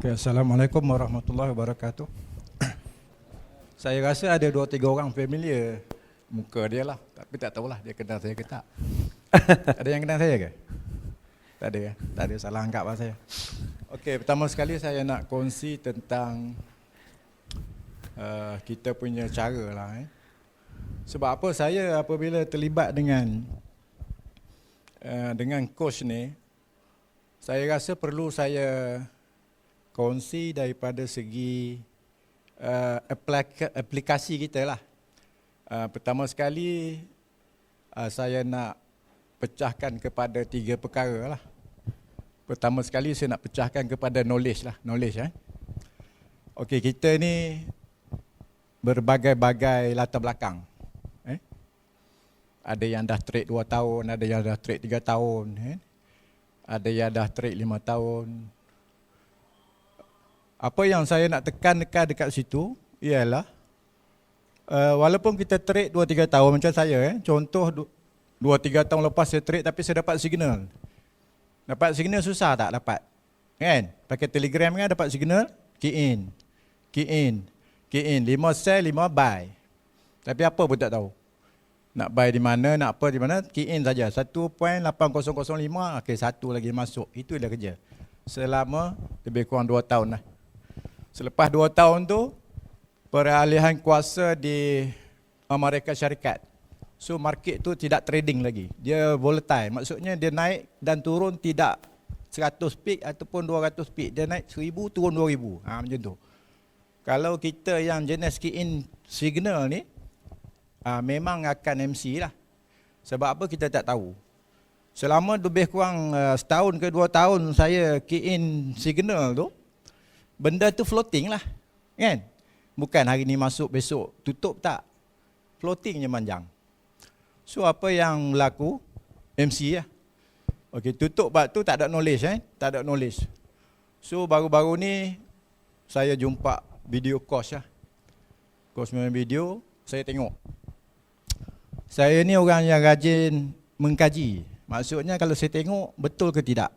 Okay, Assalamualaikum warahmatullahi wabarakatuh. Saya rasa ada 2-3 orang familiar muka dia lah. Tapi tak tahulah dia kenal saya ke tak. Ada yang kenal saya ke? Tak ada ya? Tak ada, salah anggap lah saya. Okey, pertama sekali saya nak kongsi tentang kita punya cara lah. Sebab apa saya apabila terlibat dengan coach ni, saya rasa perlu saya kongsi daripada segi aplikasi kita lah. Pertama sekali saya nak pecahkan kepada 3 perkara lah. Pertama sekali saya nak pecahkan kepada knowledge lah. Okey, kita ni berbagai-bagai latar belakang. Ada yang dah trade 2 tahun, ada yang dah trade 3 tahun, ada yang dah trade 5 tahun. Apa yang saya nak tekankan dekat situ ialah walaupun kita trade 2-3 tahun macam saya, contoh 2-3 tahun lepas saya trade tapi saya dapat signal. Dapat signal susah tak dapat? Kan? Pakai Telegram kan dapat signal, key in, 5 sell, 5 buy. Tapi apa pun tak tahu. Nak buy di mana, nak apa di mana, key in saja. 1.8005, okey, satu lagi masuk. Itu dah kerja. Selama lebih kurang 2 tahun lah. Selepas 2 tahun tu, peralihan kuasa di Amerika Syarikat. So market tu tidak trading lagi. Dia volatile. Maksudnya dia naik dan turun tidak 100 pip ataupun 200 pip. Dia naik 1000, turun 2000. Macam tu. Kalau kita yang jenis key in signal ni, memang akan MC lah. Sebab apa kita tak tahu. Selama lebih kurang setahun ke 2 tahun saya key in signal tu, benda tu floating lah, kan? Bukan hari ni masuk, besok tutup, tak. Floating je manjang. So apa yang berlaku? MC lah. Okey, tutup bab tu tak ada knowledge, tak ada knowledge. So baru-baru ni saya jumpa video course lah. Course main video, saya tengok. Saya ni orang yang rajin mengkaji. Maksudnya kalau saya tengok betul ke tidak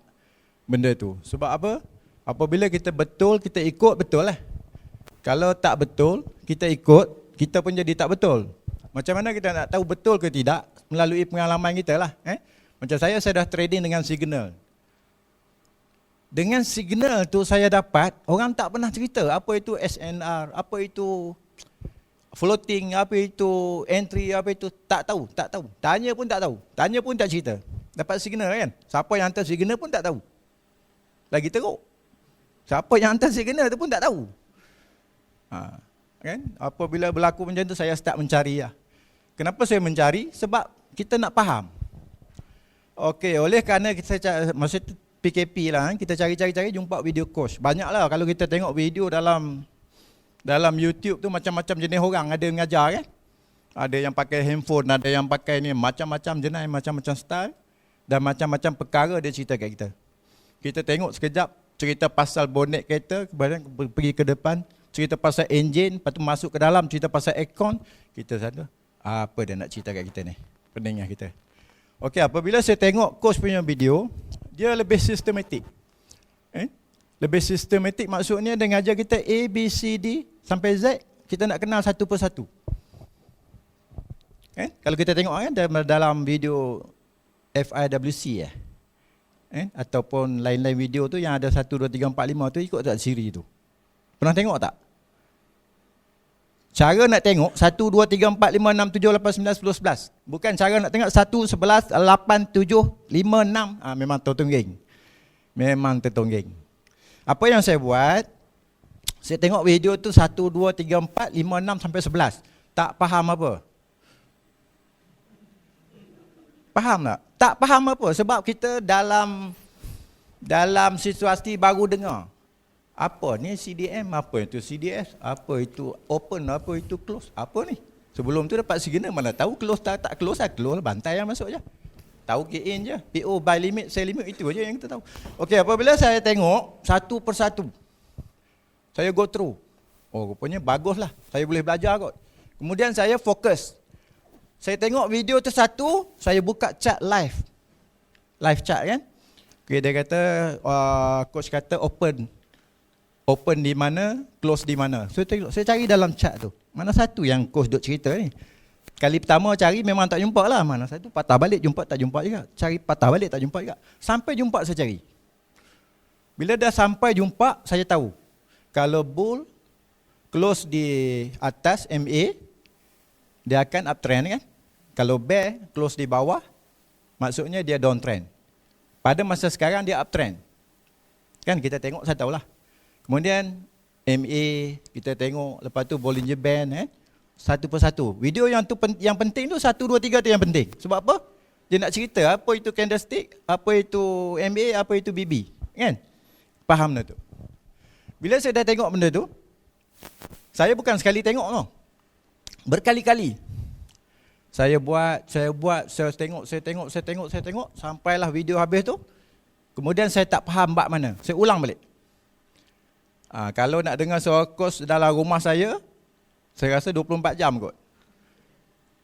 benda tu. Sebab apa? Apabila kita betul, kita ikut, betul lah. Kalau tak betul, kita ikut, kita pun jadi tak betul. Macam mana kita nak tahu betul ke tidak? Melalui pengalaman kita lah. Macam saya dah trading dengan signal. Dengan signal tu saya dapat, orang tak pernah cerita apa itu SNR, apa itu floating, apa itu entry, apa itu, tak tahu. Tanya pun tak tahu. Tanya pun tak cerita. Dapat signal kan? Siapa yang hantar signal pun tak tahu. Lagi teruk. Siapa yang hantar signal tu pun tak tahu. Kan? Apabila berlaku macam tu, saya start mencari lah. Kenapa saya mencari? Sebab kita nak faham. Okey, oleh kerana kita masa tu PKP lah, kita cari-cari jumpa video course. Banyak lah kalau kita tengok video dalam YouTube tu macam-macam jenis orang ada mengajar kan. Ada yang pakai handphone, ada yang pakai ni, macam-macam jenis, macam-macam style. Dan macam-macam perkara dia cerita kat kita. Kita tengok sekejap, cerita pasal bonet kereta, kemudian pergi ke depan, cerita pasal enjin, lepas tu masuk ke dalam, cerita pasal aircon, kita sana, apa dia nak cerita kat kita ni, pendengar kita. Okey, apabila saya tengok coach punya video, dia lebih sistematik. Lebih sistematik maksudnya dia ngajar kita A, B, C, D sampai Z, kita nak kenal satu persatu. Kalau kita tengok kan dalam video FIWC ataupun lain-lain video tu yang ada 1, 2, 3, 4, 5 tu ikut tak siri tu. Pernah tengok tak? Cara nak tengok 1, 2, 3, 4, 5, 6, 7, 8, 9, 10, 11. Bukan cara nak tengok 1, 11, 8, 7, 5, 6. Memang tertonggeng. Memang tertonggeng. Apa yang saya buat, saya tengok video tu 1, 2, 3, 4, 5, 6 sampai 11. Tak faham apa? Faham tak? Tak faham apa? Sebab kita dalam situasi baru dengar. Apa ni CDM? Apa itu CDS? Apa itu open? Apa itu close? Apa ni? Sebelum tu dapat signal, mana tahu close tak close lah. Close bantai yang masuk je. Tahu key in je. PO, buy limit, sell limit, itu aja yang kita tahu. Okey, apabila saya tengok satu persatu, saya go through. Oh, rupanya bagus lah. Saya boleh belajar kot. Kemudian saya fokus. Saya tengok video tu satu, saya buka chat live chat kan. Okay, dia kata, coach kata open open di mana, close di mana. So saya cari dalam chart tu. Mana satu yang coach duk cerita ni. Kali pertama cari memang tak jumpa lah. Mana satu patah balik jumpa tak jumpa juga. Cari patah balik tak jumpa juga. Sampai jumpa saya cari. Bila dah sampai jumpa saya tahu. Kalau bull close di atas MA, dia akan uptrend kan. Kalau bear close di bawah, maksudnya dia downtrend. Pada masa sekarang dia uptrend. Kan kita tengok saya tahulah. Kemudian MA kita tengok, lepas tu Bollinger Band satu persatu. Video yang penting tu 1 2 3 tu yang penting. Sebab apa? Dia nak cerita apa itu candlestick, apa itu MA, apa itu BB, kan? Faham benda tu. Bila saya dah tengok benda tu, saya bukan sekali tengok tau. Berkali-kali. Saya tengok sampailah video habis tu. Kemudian saya tak faham bab mana. Saya ulang balik. Kalau nak dengar suara kos dalam rumah saya rasa 24 jam kot.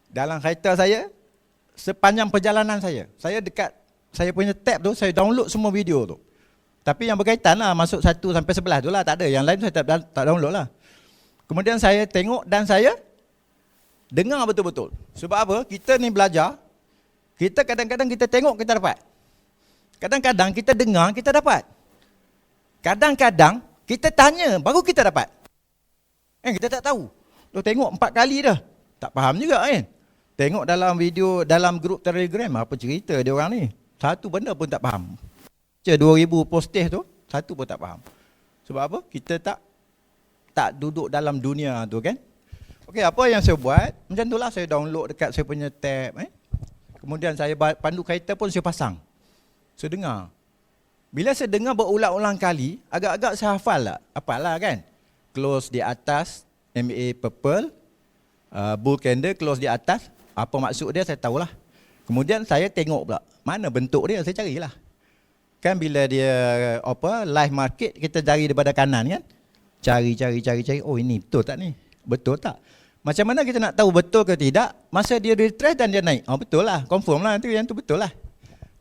Dalam kereta saya, sepanjang perjalanan saya dekat saya punya tab tu, saya download semua video tu. Tapi yang berkaitan lah, masuk 1 sampai 11 tu lah, tak ada. Yang lain saya tak download lah. Kemudian saya tengok dan saya dengar betul-betul. Sebab apa? Kita ni belajar, kita kadang-kadang kita tengok kita dapat. Kadang-kadang kita dengar kita dapat. Kadang-kadang kita tanya baru kita dapat. Kita tak tahu. Dah tengok 4 kali dah. Tak faham juga kan. Tengok dalam video, dalam grup Telegram, apa cerita dia orang ni. Satu benda pun tak faham. 2000 posting tu, satu pun tak faham. Sebab apa? Kita tak duduk dalam dunia tu kan. Okey, apa yang saya buat? Macam itulah saya download dekat saya punya tab. Kemudian saya pandu kereta pun saya pasang. Saya dengar. Bila saya dengar berulang-ulang kali, agak-agak saya hafal lah. Hafal lah kan. Close di atas, MA purple, bull candle close di atas. Apa maksud dia saya tahulah. Kemudian saya tengok pula. Mana bentuk dia, saya carilah. Kan bila dia live market, kita cari daripada kanan kan. Cari. Oh ini betul tak ni? Betul tak? Macam mana kita nak tahu betul ke tidak? Masa dia retrace dan dia naik. Betul lah. Confirm lah. Yang tu betul lah.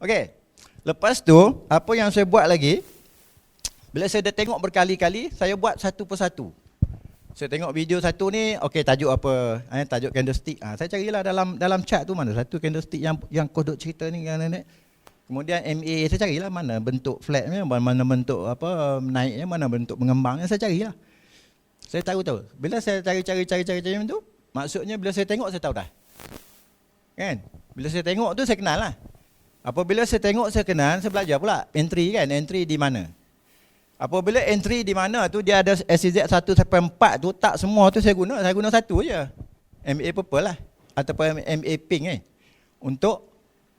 Okey. Lepas tu, apa yang saya buat lagi, bila saya dah tengok berkali-kali, saya buat satu persatu. Saya tengok video satu ni, okey tajuk apa? Tajuk candlestick. Saya carilah dalam chart tu mana satu candlestick yang kodok cerita ni. Kemudian MA, saya carilah mana bentuk flatnya, mana bentuk apa naiknya, mana bentuk mengembangnya, saya carilah. Saya tahu. Bila saya cari macam tu, maksudnya bila saya tengok saya tahu dah. Kan? Bila saya tengok tu saya kenal lah. Apabila saya tengok saya kenal, saya belajar pula entry kan, entry di mana. Apabila entry di mana tu dia ada SCZ 1 sampai 4 tu, tak semua tu saya guna satu je. MA purple lah ataupun MA pink kan. Untuk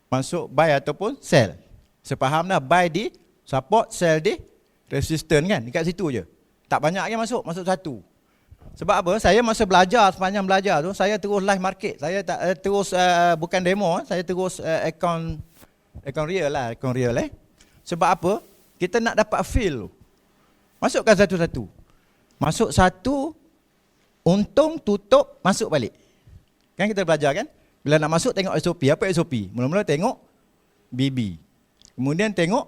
masuk buy ataupun sell. Sepaham dah, buy di support, sell di resistance kan, dekat situ je. Tak banyak yang masuk satu. Sebab apa? Saya masa belajar, sepanjang belajar tu, saya terus live market. Saya tak terus bukan demo, saya terus account real lah, Sebab apa? Kita nak dapat feel tu. Masukkan satu-satu. Masuk satu, untung, tutup, masuk balik. Kan kita belajar kan? Bila nak masuk tengok SOP. Apa SOP? Mula-mula tengok BB. Kemudian tengok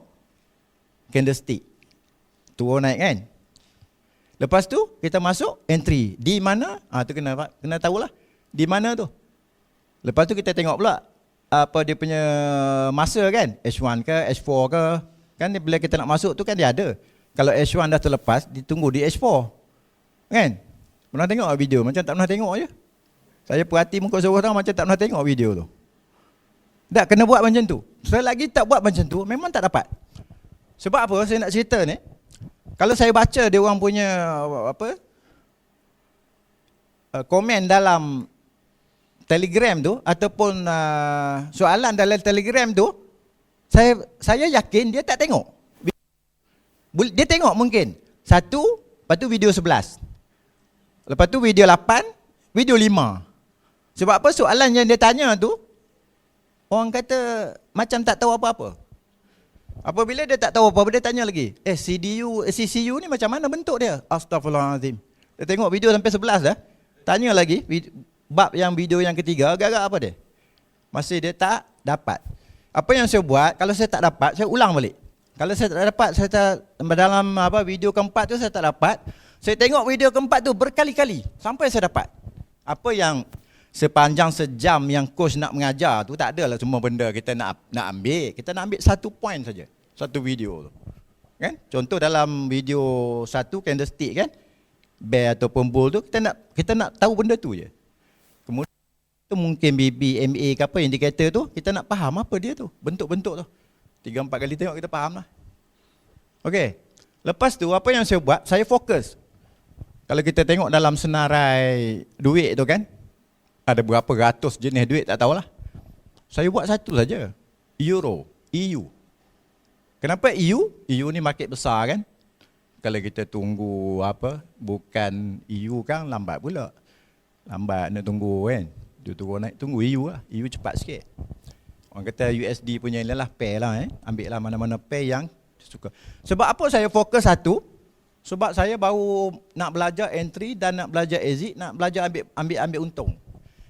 candlestick. Turun naik kan? Lepas tu kita masuk entry. Di mana? Tu kena tahulah. Di mana tu? Lepas tu kita tengok pula apa dia punya masa kan? H1 ke, H4 ke? Kan bila kita nak masuk tu kan dia ada. Kalau H1 dah terlepas, ditunggu di H4. Kan? Pernah tengok video? Macam tak pernah tengok je. Saya perhati muka seorang macam tak pernah tengok video tu. Tak, kena buat macam tu. Selagi tak buat macam tu, memang tak dapat. Sebab apa? Saya nak cerita ni. Kalau saya baca dia orang punya komen dalam Telegram tu, ataupun soalan dalam Telegram tu, saya yakin dia tak tengok. Dia tengok mungkin 1, lepas tu video 11. Lepas tu video 8, video 5. Sebab apa? Soalan yang dia tanya tu, orang kata macam tak tahu apa-apa. Apabila dia tak tahu apa-apa, dia tanya lagi, CCU ni macam mana bentuk dia? Astaghfirullahaladzim. Dia tengok video sampai 11 dah. Tanya lagi, bab yang video yang ketiga, agak-agak apa dia? Masih dia tak dapat. Apa yang saya buat, kalau saya tak dapat, saya ulang balik. Kalau saya tak dapat, saya tak, dalam video keempat tu saya tak dapat, saya tengok video keempat tu berkali-kali sampai saya dapat. Apa yang sepanjang sejam yang coach nak mengajar tu, tak adalah semua benda kita nak ambil. Kita nak ambil satu point saja, satu video tu. Kan? Contoh dalam video satu candlestick kan, bear ataupun bull tu, kita nak tahu benda tu je. Kemudian tu mungkin BB, MA ke apa indikator tu, kita nak faham apa dia tu, bentuk-bentuk tu. 3-4 kali tengok kita faham lah. Okey. Lepas tu apa yang saya buat, saya fokus. Kalau kita tengok dalam senarai duit tu kan, ada berapa ratus jenis duit tak tahulah. Saya buat satu saja. Euro, EU. Kenapa EU? EU ni market besar kan. Kalau kita tunggu bukan EU kan lambat pula. Lambat nak tunggu kan. Dia turun naik, tunggu EU lah. EU cepat sikit. Orang kata USD punya ialah pair lah Ambil lah mana-mana pair yang suka. Sebab apa saya fokus satu? Sebab saya baru nak belajar entry dan nak belajar exit, nak belajar ambil untung.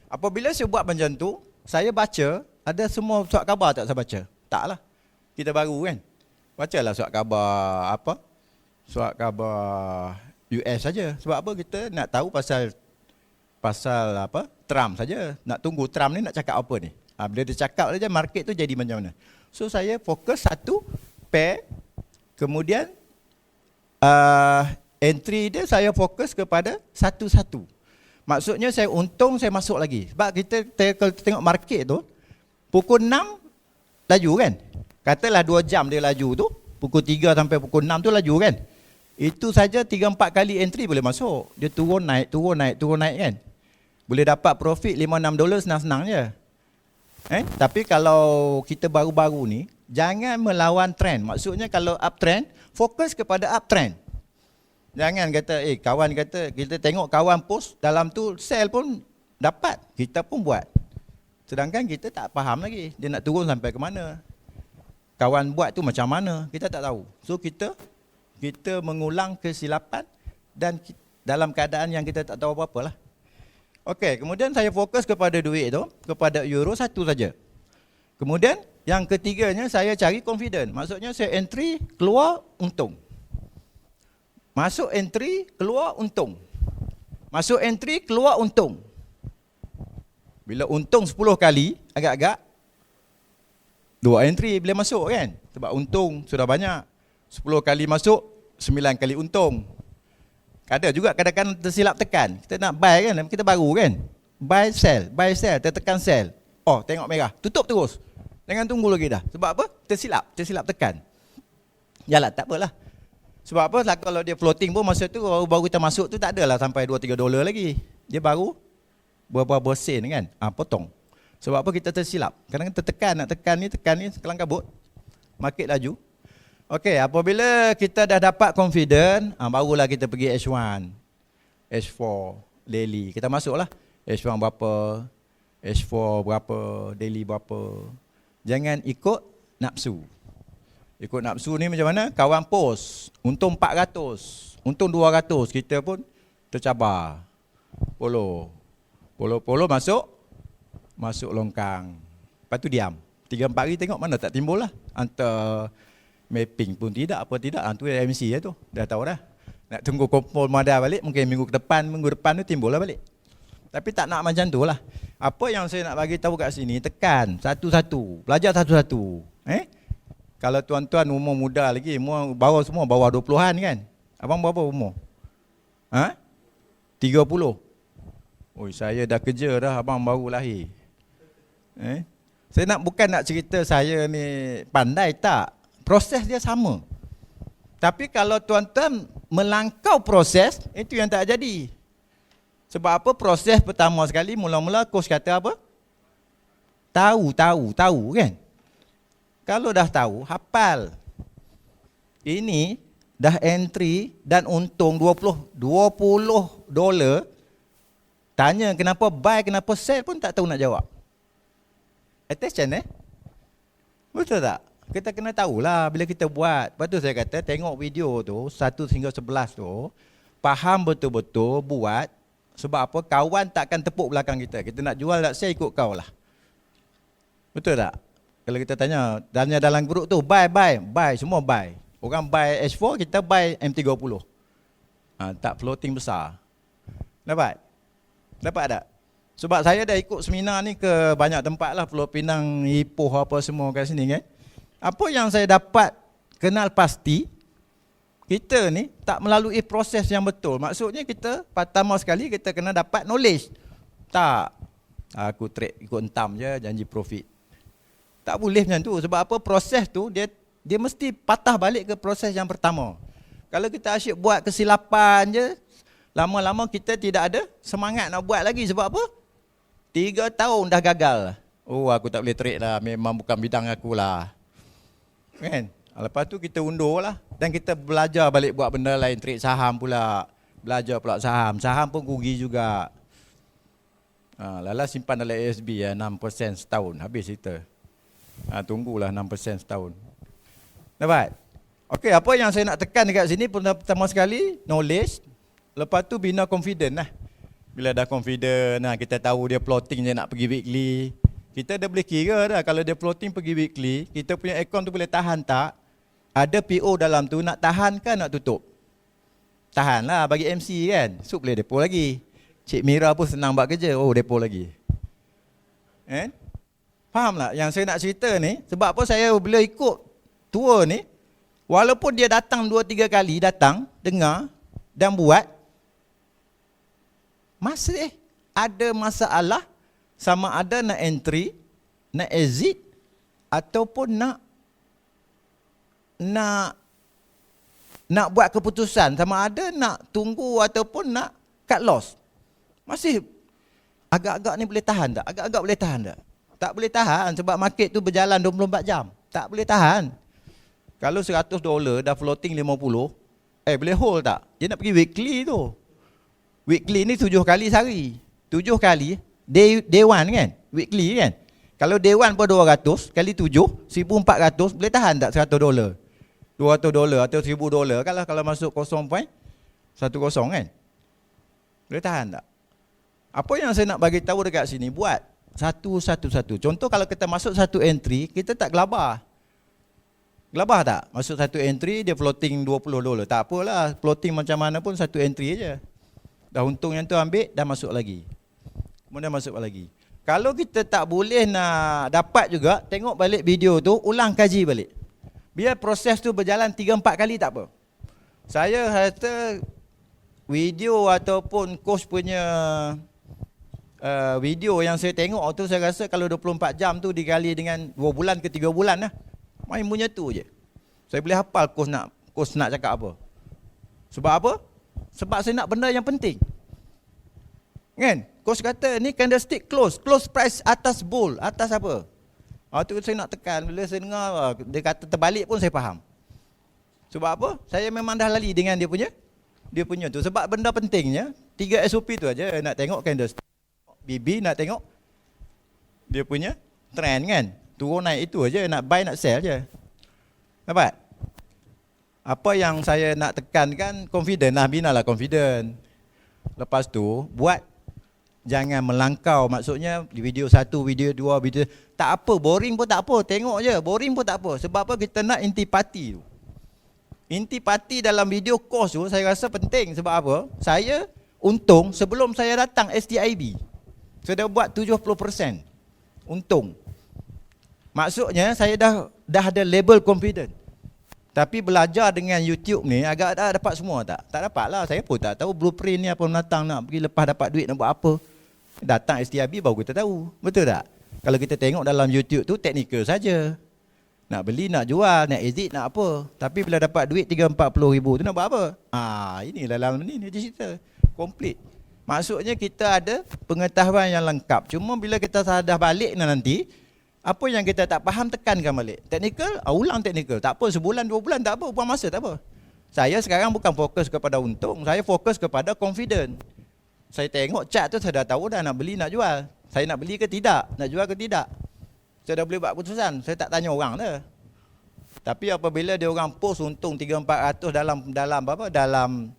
Apabila saya buat macam tu, saya baca, ada semua surat khabar tak saya baca? Taklah. Kita baru kan. Bacalah surat khabar surat khabar US saja. Sebab apa? Kita nak tahu pasal Trump saja. Nak tunggu Trump ni nak cakap apa ni. Bila dia cakap saja, market tu jadi macam mana. So saya fokus satu pair, kemudian entry dia saya fokus kepada satu-satu. Maksudnya saya untung, saya masuk lagi. Sebab kalau tengok market tu, pukul 6 laju kan. Katalah 2 jam dia laju tu, pukul 3 sampai pukul 6 tu laju kan. Itu saja 3-4 kali entry boleh masuk. Dia turun naik kan. Boleh dapat profit $5-6 senang-senang je. Tapi kalau kita baru-baru ni, jangan melawan trend. Maksudnya kalau uptrend, fokus kepada uptrend. Jangan kata, kawan kata, kita tengok kawan post, dalam tu sell pun dapat. Kita pun buat. Sedangkan kita tak faham lagi, dia nak turun sampai ke mana. Kawan buat tu macam mana, kita tak tahu. So kita mengulang kesilapan dan dalam keadaan yang kita tak tahu apa-apa lah. Okey, kemudian saya fokus kepada duit tu, kepada euro satu saja. Kemudian yang ketiganya saya cari confident. Maksudnya saya entry, keluar, untung. Masuk entry, keluar, untung. Masuk entry, keluar, untung. Bila untung 10 kali, agak-agak 2 entry boleh masuk kan? Sebab untung sudah banyak. 10 kali masuk, 9 kali untung. Ada juga kadang-kadang tersilap tekan. Kita nak buy kan, kita baru kan. Buy, sell, tertekan sell. Oh, tengok merah, tutup terus. Jangan tunggu lagi dah. Sebab apa? Tersilap tekan. Yalah, tak apalah. Sebab apa? Kalau dia floating pun masa tu, baru kita masuk tu tak adalah sampai $2-3 lagi. Dia baru berapa sen kan. Potong. Sebab apa? Kita tersilap. Kadang-kadang tertekan, nak tekan ni, kelang kabut. Market laju. Okey, apabila kita dah dapat confident, barulah kita pergi H1, H4, daily. Kita masuklah. H1 berapa, H4 berapa, daily berapa. Jangan ikut nafsu. Ikut nafsu ni macam mana? Kawan post, untung 400, untung 200, kita pun tercabar. Polo masuk longkang. Lepas tu diam. 3-4 hari tengok mana tak timbul lah. Hantar mapping pun tidak, apa tidak. Tu MC lah tu. Dah tahu dah. Nak tunggu kompol modal balik, mungkin minggu depan tu timbul lah balik. Tapi tak nak macam tu lah. Apa yang saya nak bagi tahu kat sini, tekan satu-satu. Belajar satu-satu. Kalau tuan-tuan umur muda lagi, semua bawah 20-an kan? Abang berapa umur? 30. Oi, saya dah kerja dah, abang baru lahir. Saya bukan nak cerita saya ni pandai, tak. Proses dia sama. Tapi kalau tuan-tuan melangkau proses, itu yang tak jadi. Sebab apa? Proses pertama sekali, mula-mula coach kata apa? Tahu kan? Kalau dah tahu, hafal. Ini dah entry dan untung $20. Tanya kenapa buy, kenapa sell pun tak tahu nak jawab. Attention Betul tak? Kita kena tahulah bila kita buat. Lepas tu saya kata tengok video tu 1 hingga 11 tu, faham betul-betul buat. Sebab apa? Kawan takkan tepuk belakang kita. Kita nak jual, nak sell, ikut kau lah. Betul tak? Kalau kita tanya dalam grup tu, buy, semua buy. Orang buy H4, kita buy M30. Tak floating besar. Dapat? Dapat tak? Sebab saya dah ikut seminar ni ke banyak tempat lah, Pulau Pinang, Ipoh apa semua kat sini kan. Apa yang saya dapat kenal pasti, kita ni tak melalui proses yang betul. Maksudnya kita pertama sekali kita kena dapat knowledge. Tak, aku trade ikut entam je, janji profit. Tak boleh macam tu. Sebab apa? Proses tu dia mesti patah balik ke proses yang pertama. Kalau kita asyik buat kesilapan je, lama-lama kita tidak ada semangat nak buat lagi. Sebab apa? 3 tahun dah gagal. Oh, aku tak boleh trade lah, memang bukan bidang aku lah. Kan? Lepas tu kita undur lah. Dan kita belajar balik buat benda lain. Trade saham pula. Belajar pula saham. Saham pun rugi juga. Lala simpan dalam ASB ya, 6% setahun. Habis kita. Tunggulah 6% setahun. Dapat? Okey, apa yang saya nak tekan dekat sini pertama sekali, knowledge. Lepas tu bina confident lah. Bila dah confident, kita tahu dia plotting je nak pergi weekly. Kita dah boleh kira dah kalau dia plotting pergi weekly, kita punya account tu boleh tahan tak? Ada PO dalam tu, nak tahan kan nak tutup? Tahan lah bagi MC kan. So boleh depo lagi. Cik Mira pun senang buat kerja. Oh, depo lagi. Faham tak yang saya nak cerita ni? Sebab apa saya bila ikut tour ni, walaupun dia datang 2-3 kali, datang, dengar dan buat, masih ada masalah sama ada nak entry, nak exit ataupun nak buat keputusan, sama ada nak tunggu ataupun nak cut loss. Masih agak-agak ni boleh tahan tak? Agak-agak boleh tahan tak? Tak boleh tahan sebab market tu berjalan 24 jam. Tak boleh tahan. Kalau $100 dah floating 50, boleh hold tak? Dia nak pergi weekly tu. Weekly ni 7 kali sehari. 7 kali, day one kan? Weekly kan? Kalau day one pun 200, kali 7, 1,400, boleh tahan tak $100? $200 atau $1,000 kalau masuk 0.10 kan? Boleh tahan tak? Apa yang saya nak bagi tahu dekat sini, buat satu. Contoh kalau kita masuk satu entry, kita tak gelabah. Gelabah tak? Masuk satu entry, dia floating $20. Tak apalah, floating macam mana pun satu entry je. Dah untung yang tu ambil, dah masuk lagi. Kemudian masuk lagi. Kalau kita tak boleh nak dapat juga, tengok balik video tu, ulang kaji balik. Biar proses tu berjalan 3-4 kali tak apa. Saya rasa video ataupun coach punya video yang saya tengok tu, saya rasa kalau 24 jam tu dikali dengan 2 bulan ke 3 bulan lah. Main punya tu je. Saya boleh hafal coach nak cakap apa. Sebab apa? Sebab saya nak benda yang penting. Kan? Coach kata ni candlestick close price atas bull, atas apa? Tu saya nak tekan. Bila saya dengar dia kata terbalik pun saya faham. Sebab apa? Saya memang dah lali dengan dia punya tu. Sebab benda pentingnya 3 SOP tu aja, nak tengok candlestick, BB, nak tengok dia punya trend kan. Turun naik itu aja, nak buy nak sell je. Dapat? Apa yang saya nak tekankan, confident lah, binalah confident. Lepas tu buat, jangan melangkau. Maksudnya video 1, video 2, video tak apa, boring pun tak apa, tengok je, boring pun tak apa. Sebab apa? Kita nak inti parti tu. Inti parti dalam video course tu saya rasa penting. Sebab apa? Saya untung sebelum saya datang STIB. Saya dah buat 70% untung. Maksudnya saya dah ada label confident. Tapi belajar dengan YouTube ni agak dah dapat semua tak? Tak dapat lah. Saya pun tak tahu blueprint ni apa menatang nak pergi lepas dapat duit nak buat apa. Datang STIB baru kita tahu. Betul tak? Kalau kita tengok dalam YouTube tu teknikal saja. Nak beli, nak jual, nak exit, nak apa. Tapi bila dapat duit 30-40 ribu tu nak buat apa? Inilah dalam ni cerita. Komplit. Maksudnya kita ada pengetahuan yang lengkap. Cuma bila kita sadar balik nanti, apa yang kita tak faham tekankan balik. Teknikal, ulang teknikal. Tak apa, sebulan, 2 bulan tak apa, buang masa tak apa. Saya sekarang bukan fokus kepada untung, saya fokus kepada confident. Saya tengok chart tu, saya dah tahu dah nak beli, nak jual. Saya nak beli ke tidak, nak jual ke tidak. Saya dah boleh buat keputusan, saya tak tanya orang dah. Tapi apabila dia orang post untung 300-400 dalam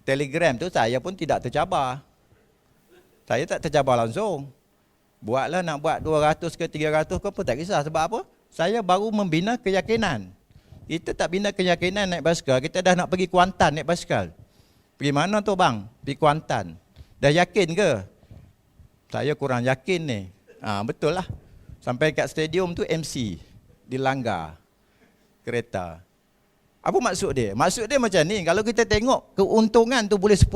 Telegram tu, saya pun tidak tercabar. Saya tak tercabar langsung. Buatlah, nak buat 200 ke 300 ke apa, tak kisah. Sebab apa? Saya baru membina keyakinan. Kita tak bina keyakinan naik basikal, kita dah nak pergi Kuantan naik basikal. Pergi mana tu bang? Pergi Kuantan. Dah yakin ke? Saya kurang yakin ni. Betul lah. Sampai kat stadium tu MC dilanggar kereta. Apa maksud dia? Maksud dia macam ni, kalau kita tengok keuntungan tu boleh $10,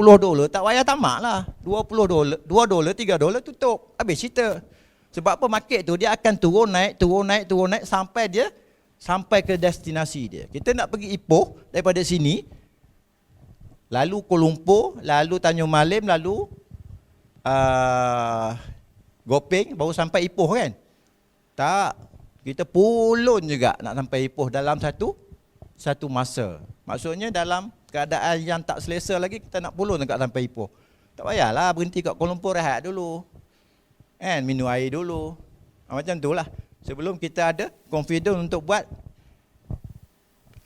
tak payah tamak lah. $20, $2, $3 tutup. Habis cerita. Sebab apa market tu dia akan turun naik sampai ke destinasi dia. Kita nak pergi Ipoh daripada sini, lalu Kuala Lumpur, lalu Tanjung Malim, lalu Gopeng, baru sampai Ipoh kan? Tak. Kita pulun juga nak sampai Ipoh dalam satu masa. Maksudnya dalam keadaan yang tak selesa lagi, kita nak pulun dekat sampai Ipoh. Tak payahlah berhenti kat Kuala Lumpur, rehat dulu. Minum air dulu. Macam tu lah. Sebelum kita ada confident untuk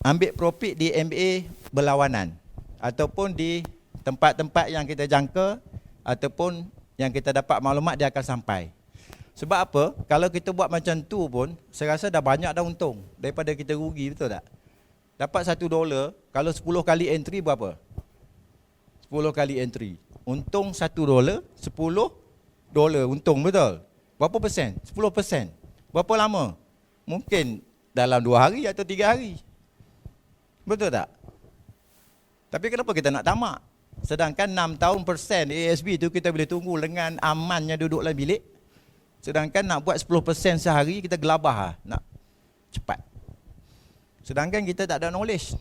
ambil profit di MBA berlawanan. Ataupun di tempat-tempat yang kita jangka, ataupun yang kita dapat maklumat dia akan sampai. Sebab apa? Kalau kita buat macam tu pun, saya rasa dah banyak dah untung daripada kita rugi, betul tak? Dapat $1, kalau 10 kali entry berapa? 10 kali entry. Untung $1, $10 untung, betul? Berapa persen? 10%. Berapa lama? Mungkin dalam 2 hari atau 3 hari. Betul tak? Tapi kenapa kita nak tamak? Sedangkan 6 tahun persen ASB tu kita boleh tunggu dengan amannya duduk dalam bilik. Sedangkan nak buat 10% sehari, kita gelabah lah, nak cepat. Sedangkan kita tak ada knowledge.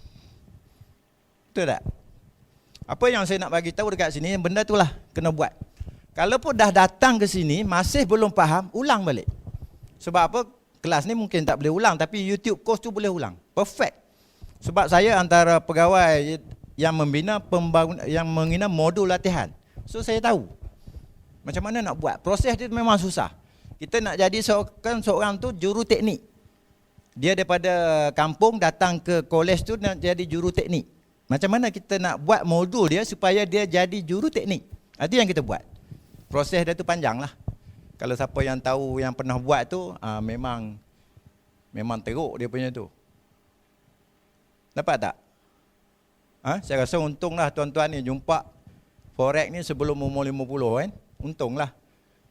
Betul tak? Apa yang saya nak bagi tahu dekat sini, benda tu lah kena buat. Kalau pun dah datang ke sini, masih belum faham, ulang balik. Sebab apa? Kelas ni mungkin tak boleh ulang, tapi YouTube course tu boleh ulang. Perfect. Sebab saya antara pegawai yang membina modul latihan. So saya tahu macam mana nak buat. Proses dia memang susah. Kita nak jadi seorang tu juru teknik. Dia daripada kampung datang ke kolej tu nak jadi juru teknik. Macam mana kita nak buat modul dia supaya dia jadi juru teknik? Itu yang kita buat. Proses dia tu panjang lah. Kalau siapa yang tahu, yang pernah buat tu, memang teruk dia punya tu. Dapat tak? Saya rasa untunglah tuan-tuan ni jumpa Forex ni sebelum umur 50 kan? Untunglah.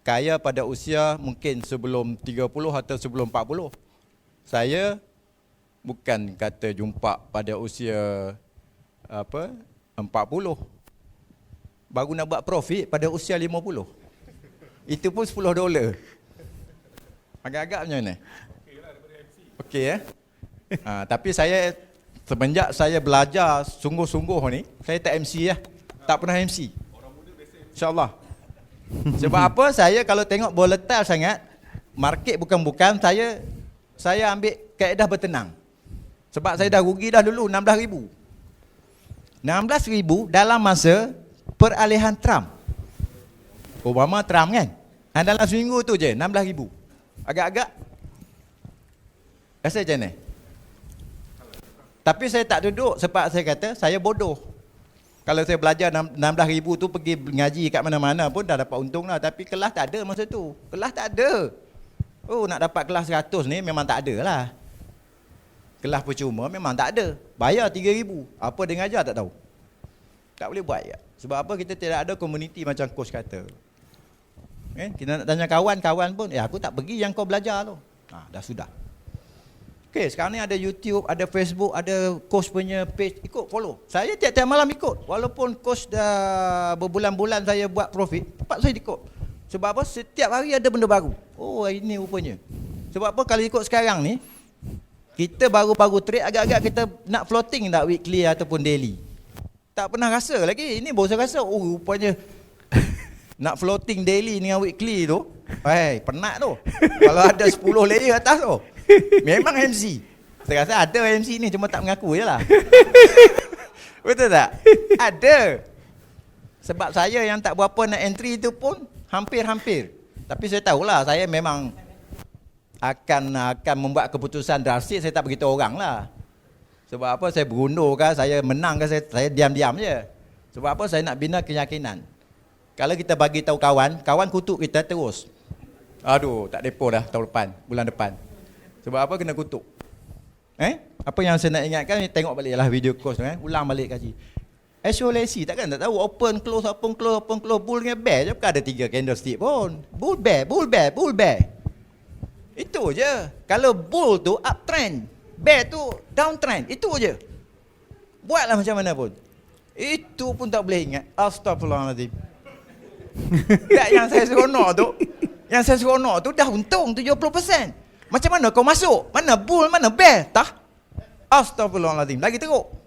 Kaya pada usia mungkin sebelum 30 atau sebelum 40. Saya bukan kata jumpa pada usia 40. Baru nak buat profit pada usia 50. Itu pun $10. Agak-agak macam mana? Okey tapi saya semenjak saya belajar sungguh-sungguh ni, saya tak MC lah. Tak pernah MC. InsyaAllah. Sebab apa? Saya kalau tengok volatile sangat, market bukan-bukan, saya ambil kaedah bertenang. Sebab saya dah rugi dah dulu 16,000. 16,000 dalam masa peralihan Trump. Obama Trump kan? Dalam seminggu tu je 16,000. Agak-agak rasa macam mana? Tapi saya tak duduk sebab saya kata saya bodoh. Kalau saya belajar 16,000 tu pergi ngaji kat mana-mana pun dah dapat untung lah. Tapi kelas tak ada masa tu. Kelas tak ada. Nak dapat kelas 100 ni memang tak ada lah. Kelas percuma memang tak ada. Bayar 3,000. Apa dia ngajar tak tahu. Tak boleh buat ya. Sebab apa? Kita tidak ada komuniti macam coach kata. Kita nak tanya kawan-kawan pun, aku tak pergi yang kau belajar tu. Dah sudah. Okey, sekarang ni ada YouTube, ada Facebook, ada coach punya page, ikut follow. Saya tiap-tiap malam ikut. Walaupun coach dah berbulan-bulan saya buat profit, tempat saya ikut. Sebab apa? Setiap hari ada benda baru. Ini rupanya. Sebab apa? Kalau ikut sekarang ni, kita baru-baru trade, agak-agak kita nak floating tak weekly ataupun daily. Tak pernah rasa lagi. Ini baru saya rasa, rupanya nak floating daily dengan weekly tu, penat tu. Kalau ada 10 layer atas tu, memang MC. Saya rasa ada MC ni, cuma tak mengaku je lah. Betul tak? Ada. Sebab saya yang tak berapa nak entry tu pun hampir-hampir. Tapi saya tahulah, saya memang akan membuat keputusan drastik. Saya tak beritahu orang lah. Sebab apa? Saya berundur kan, saya menang kan, saya diam-diam je. Sebab apa? Saya nak bina keyakinan. Kalau kita bagi tahu kawan kutuk kita terus. Tak depo dah tahun depan, bulan depan. Sebab apa kena kutuk? Apa yang saya nak ingatkan, tengok baliklah video course tu, ulang balik kaji. Isolasi takkan tak tahu, open close, bull dengan bear je, bukan ada 3 candlestick pun. Bull bear. Itu je. Kalau bull tu uptrend, bear tu downtrend, itu je. Buatlah macam mana pun. Itu pun tak boleh ingat. Astagfirullahaladzim. Tak, yang saya seronok tu dah untung 70%. Macam mana kau masuk? Mana bull, mana bear? Tak? Astagfirullahaladzim. Lagi teruk.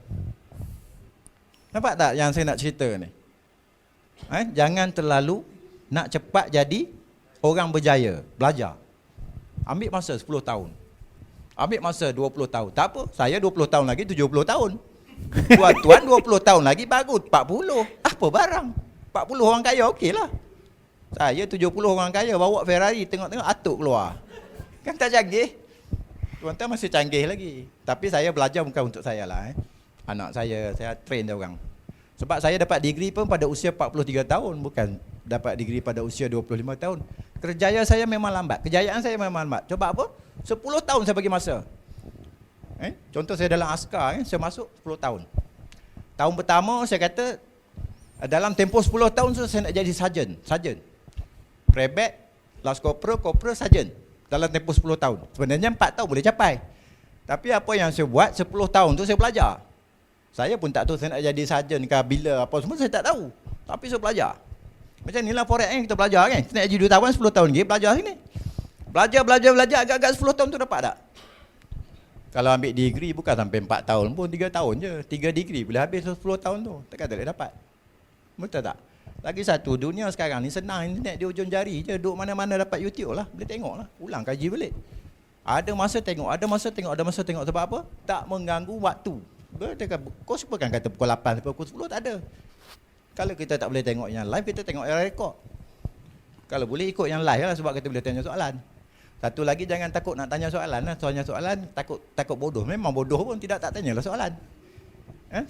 Nampak tak yang saya nak cerita ni? Jangan terlalu nak cepat jadi orang berjaya. Belajar. Ambil masa 10 tahun. Ambil masa 20 tahun. Tak apa, saya 20 tahun lagi 70 tahun. Tuan-tuan 20 tahun lagi baru 40. Apa barang? 40 orang kaya okey lah. Saya 70 orang kaya bawa Ferrari, tengok-tengok atuk keluar. Kan tak canggih? Tuan-tuan masih canggih lagi. Tapi saya belajar bukan untuk saya lah. Anak saya train dia orang. Sebab saya dapat degree pun pada usia 43 tahun. Bukan dapat degree pada usia 25 tahun. Kerjaya saya memang lambat. Kejayaan saya memang lambat. Coba apa? 10 tahun saya bagi masa. Contoh saya dalam askar, saya masuk 10 tahun. Tahun pertama saya kata, dalam tempoh 10 tahun saya nak jadi sarjan. Brevet, last corporal, sarjan. Dalam tempoh 10 tahun. Sebenarnya 4 tahun boleh capai. Tapi apa yang saya buat 10 tahun tu saya belajar. Saya pun tak tahu saya nak jadi sarjan ke bila apa semua, saya tak tahu. Tapi saya belajar. Macam inilah forex kita belajar kan. Kita nak jadi jutawan 10 tahun lagi belajar sini. Belajar agak-agak 10 tahun tu dapat tak? Kalau ambil degree bukan sampai 4 tahun pun, 3 tahun je. 3 degree boleh habis 10 tahun tu. Takkan tak boleh dapat. Betul tak? Lagi satu, dunia sekarang ni senang, internet di ujung jari je. Duduk mana-mana dapat YouTube lah. Boleh tengok lah. Ulang kaji balik. Ada masa tengok. Sebab apa? Tak mengganggu waktu. Kau kan kata pukul 8 sampai pukul 10, tak ada. Kalau kita tak boleh tengok yang live, kita tengok yang rekod. Kalau boleh ikut yang live lah, sebab kita boleh tanya soalan. Satu lagi, jangan takut nak tanya soalan lah. Soalan takut bodoh. Memang bodoh pun tak tanyalah soalan.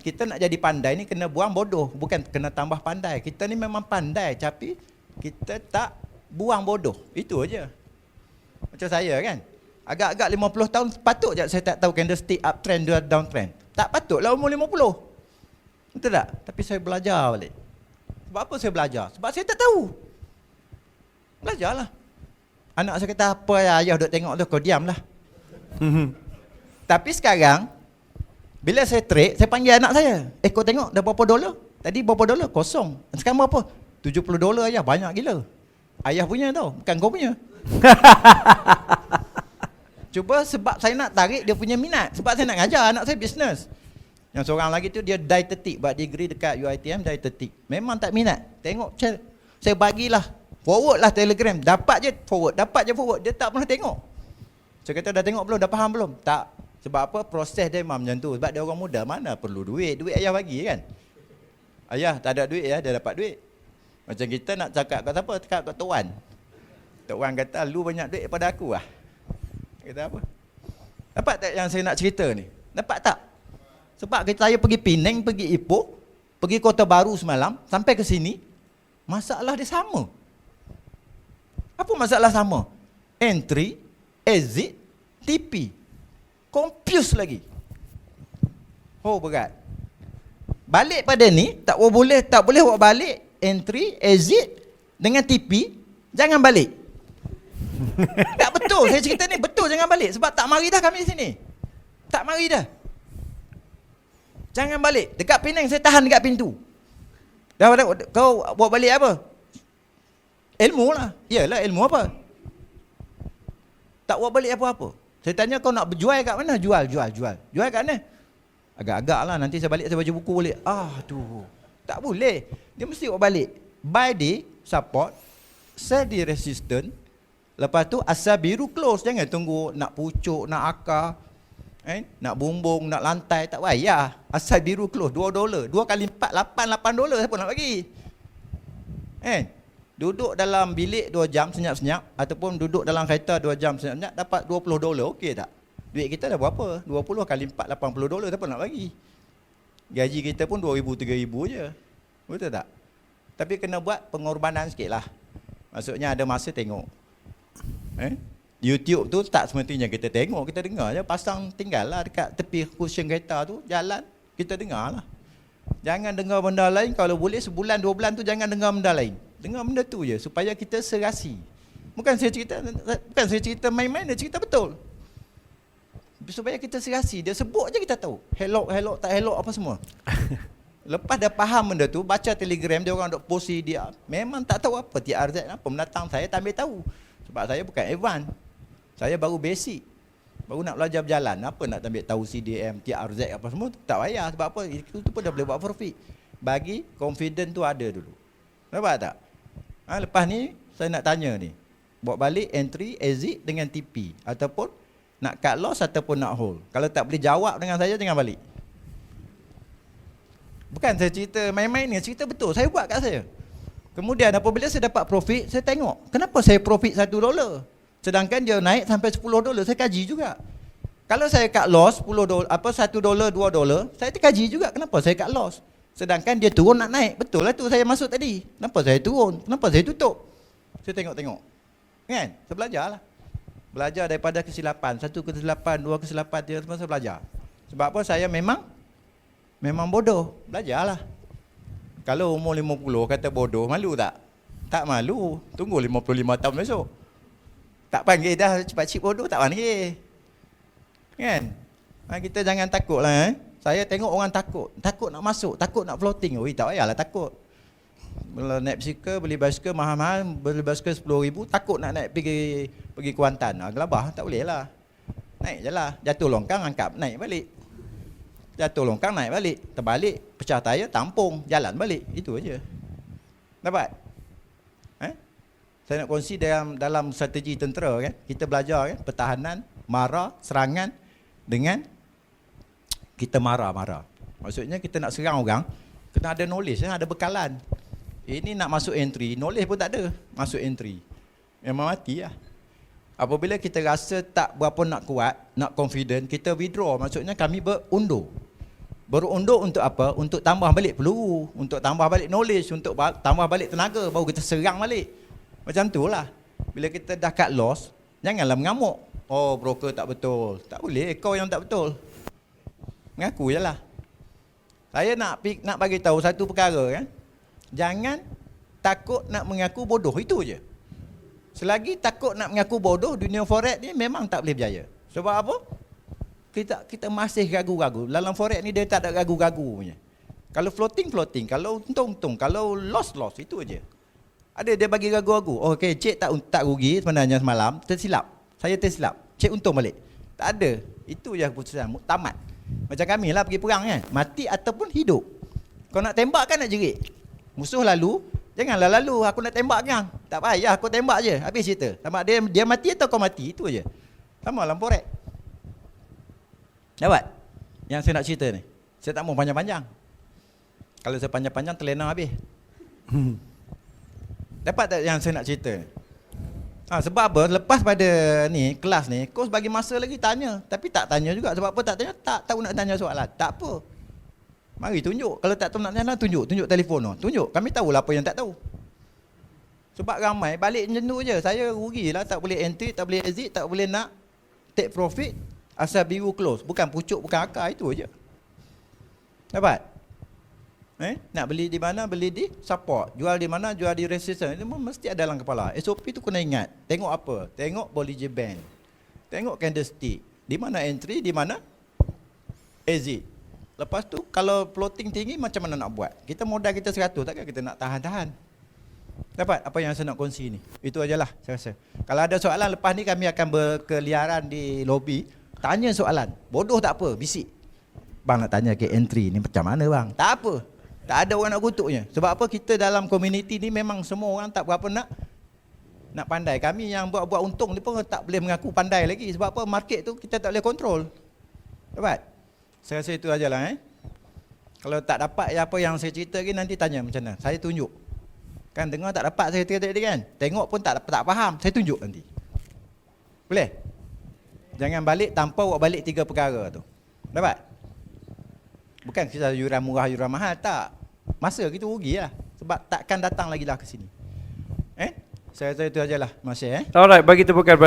Kita nak jadi pandai ni kena buang bodoh, bukan kena tambah pandai. Kita ni memang pandai, tapi kita tak buang bodoh. Itu aja. Macam saya kan, agak-agak 50 tahun patut je saya tak tahu candlestick uptrend dan downtrend. Tak patutlah umur 50. Betul tak? Tapi saya belajar balik. Sebab apa saya belajar? Sebab saya tak tahu. Belajarlah. Anak saya kata, apa ayah duk tengok tu, kau diamlah. Tapi sekarang, bila saya trade, saya panggil anak saya. Kau tengok dah berapa dolar? Tadi berapa dolar? Kosong. Sekarang berapa? $70 ayah, banyak gila. Ayah punya tau, bukan kau punya. Cuba sebab saya nak tarik dia punya minat. Sebab saya nak ngajar anak saya bisnes. Yang seorang lagi tu dia dietetik, buat degree dekat UiTM dietetik. Memang tak minat. Tengok saya bagilah forward lah Telegram. Dapat je forward. Dia tak pernah tengok. Saya kata dah tengok belum? Dah faham belum? Tak. Sebab apa? Proses dia memang macam tu. Sebab dia orang muda, mana perlu duit. Duit ayah bagi kan. Ayah tak ada duit ya, dia dapat duit. Macam kita nak cakap kat siapa? Cakap kat Tuan. Tuan kata, lu banyak duit daripada aku lah. Kata apa? Dapat tak yang saya nak cerita ni? Dapat tak? Sebab saya pergi Penang, pergi Ipoh, pergi Kota Baru semalam, sampai ke sini, masalah dia sama. Apa masalah sama? Entry, exit, TP. Confuse lagi. Oh, berat. Balik pada ni, tak boleh buat balik. Entry, exit, dengan TP, jangan balik. Tak betul, saya cerita ni betul, jangan balik. Sebab tak mari dah kami sini. Tak mari dah. Jangan balik. Dekat Penang saya tahan dekat pintu. Dah kau buat balik apa? Ilmu lah. Iyalah, ilmu apa? Tak buat balik apa-apa. Saya tanya kau nak berjual kat mana? Jual. Jual kat mana? Agak-agak lah, nanti saya balik saya baca buku balik. Aduh. Tak boleh. Dia mesti buat balik. Buy di support, sell di resistant. Lepas tu asal biru close. Jangan tunggu nak pucuk, nak akar, nak bumbung, nak lantai. Tak payah. Asal biru close $2. 2 kali 4, $8 siapa nak bagi? Duduk dalam bilik 2 jam senyap-senyap, ataupun duduk dalam kereta 2 jam senyap-senyap, dapat $20. Okey tak? Duit kita dah berapa? 20 kali 4, $80. Siapa nak bagi? Gaji kita pun 2,000, 3,000 je. Betul tak? Tapi kena buat pengorbanan sikit lah. Maksudnya ada masa tengok. YouTube tu tak semestinya kita tengok, kita dengar je. Pasang tinggal lah dekat tepi cushion kereta tu, jalan, kita dengar lah. Jangan dengar benda lain, kalau boleh sebulan 2 bulan tu jangan dengar benda lain. Dengar benda tu je supaya kita serasi. Bukan saya cerita main-main, dia cerita betul. Supaya kita serasi, dia sebut je kita tahu. Hello, tak hello apa semua. Lepas dah faham benda tu, baca Telegram dia orang duk post dia. Memang tak tahu apa TRZ apa. Mendatang saya tak ambil tahu. Sebab saya bukan advance. Saya baru basic. Baru nak belajar berjalan. Apa nak ambil tahu CDM, TRZ apa semua. Tak payah. Sebab apa? Itu pun dah boleh buat profit. Bagi confident tu ada dulu. Nampak tak? Lepas ni saya nak tanya ni. Buat balik entry, exit dengan TP. Ataupun nak cut loss ataupun nak hold. Kalau tak boleh jawab dengan saya, jangan balik. Bukan saya cerita main-main ni. Cerita betul. Saya buat kat saya. Kemudian apabila saya dapat profit, saya tengok. Kenapa saya profit $1? Sedangkan dia naik sampai $10. Saya kaji juga. Kalau saya cut loss $10, $1, $2, saya terkaji juga kenapa saya cut loss. Sedangkan dia turun nak naik. Betul lah tu saya masuk tadi. Kenapa saya turun? Kenapa saya tutup? Saya tengok-tengok. Kan? Saya belajar lah. Belajar daripada kesilapan. 1 kesilapan, 2 kesilapan, 3 semua saya belajar. Sebab apa? Saya memang bodoh. Belajarlah. Kalau umur 50 kata bodoh, malu tak? Tak malu. Tunggu 55 tahun besok. Tak panggil dah cepat-cepat bodoh, tak panggil. Kan? Kita jangan takut lah. Saya tengok orang takut. Takut nak masuk, takut nak floating. Oi, tak payahlah takut. Bila naik bisikal, beli basikal mahal-mahal, beli basikal 10,000, takut nak naik pergi Kuantan. Gelabah, tak boleh lah. Naik je lah. Jatuh longkang, angkat, naik balik. Jatuh longkang, naik balik. Terbalik, pecah tayar, tampung, jalan balik. Itu aja. Dapat? Saya nak kongsi dalam strategi tentera kan. Kita belajar kan, pertahanan, marah, serangan dengan kita marah-marah. Maksudnya kita nak serang orang, kena ada knowledge, ada bekalan. Ini nak masuk entry, knowledge pun tak ada. Masuk entry. Memang mati lah. Apabila kita rasa tak berapa nak kuat, nak confident, kita withdraw. Maksudnya kami berundur. Berundur untuk apa? Untuk tambah balik peluru, untuk tambah balik knowledge, untuk tambah balik tenaga, baru kita serang balik. Macam tu lah. Bila kita dah cut loss, janganlah mengamuk. Oh, broker tak betul. Tak boleh, kau yang tak betul. Mengaku je lah. Saya nak bagi tahu satu perkara kan. Jangan takut nak mengaku bodoh, itu je. Selagi takut nak mengaku bodoh, dunia forex ni memang tak boleh berjaya. Sebab apa? Kita masih ragu-ragu. Dalam forex ni dia tak ada ragu-ragu punya. Kalau floating, kalau untung, kalau loss, itu aja. Ada dia bagi ragu-ragu. Oh, okey, cik tak rugi sebenarnya semalam, tersilap. Saya tersilap. Cik untung balik. Tak ada. Itu je keputusan. Tamat. Macam kami lah pergi perang kan. Mati ataupun hidup. Kau nak tembak kan nak jerit. Musuh lalu, janganlah lalu. Aku nak tembak kan. Tak payah, aku tembak je. Habis cerita. Sama dia mati atau kau mati. Itu aja. Sama dalam forex. Dapat? Yang saya nak cerita ni. Saya tak mau panjang-panjang. Kalau saya panjang-panjang terlena habis. Dapat tak yang saya nak cerita? Sebab apa? Lepas pada ni kelas ni, coach bagi masa lagi tanya. Tapi tak tanya juga. Sebab apa tak tanya? Tak tahu nak tanya soalan. Tak apa. Mari tunjuk. Kalau tak tahu nak tanya, tunjuk telefon tu. Tunjuk. Kami tahulah apa yang tak tahu. Sebab ramai balik macam tu je. Saya rugilah, tak boleh entry, tak boleh exit, tak boleh nak take profit. Asal biru close. Bukan pucuk, bukan akar, itu aja. Dapat? Nak beli di mana, beli di support. Jual di mana, jual di resistance. Itu mesti ada dalam kepala. SOP tu kena ingat. Tengok apa? Tengok Bollinger Band. Tengok candlestick. Di mana entry, di mana exit. Lepas tu kalau floating tinggi macam mana nak buat? Kita modal kita 100, takkan kita nak tahan-tahan. Dapat apa yang saya nak kongsi ni? Itu ajalah saya rasa. Kalau ada soalan lepas ni kami akan berkeliaran di lobi. Tanya soalan. Bodoh tak apa, bisik. Bang nak tanya ke entry ni macam mana bang? Tak apa. Tak ada orang nak kutuknya. Sebab apa? Kita dalam komuniti ni memang semua orang tak berapa nak pandai. Kami yang buat untung ni pun tak boleh mengaku pandai lagi. Sebab apa? Market tu kita tak boleh kontrol. Dapat? Saya rasa itu ajalah. Kalau tak dapat apa yang saya cerita lagi, nanti tanya macam mana. Saya tunjuk. Kan dengar tak dapat saya cerita tadi kan? Tengok pun tak faham. Saya tunjuk nanti. Boleh? Jangan balik tanpa buat balik 3 perkara tu. Dapat? Bukan kita yuran murah, yuran mahal. Tak. Masa kita rugi lah. Sebab takkan datang lagi lah ke sini. Saya rasa itu ajalah. Masih. Alright, bagi tepukan.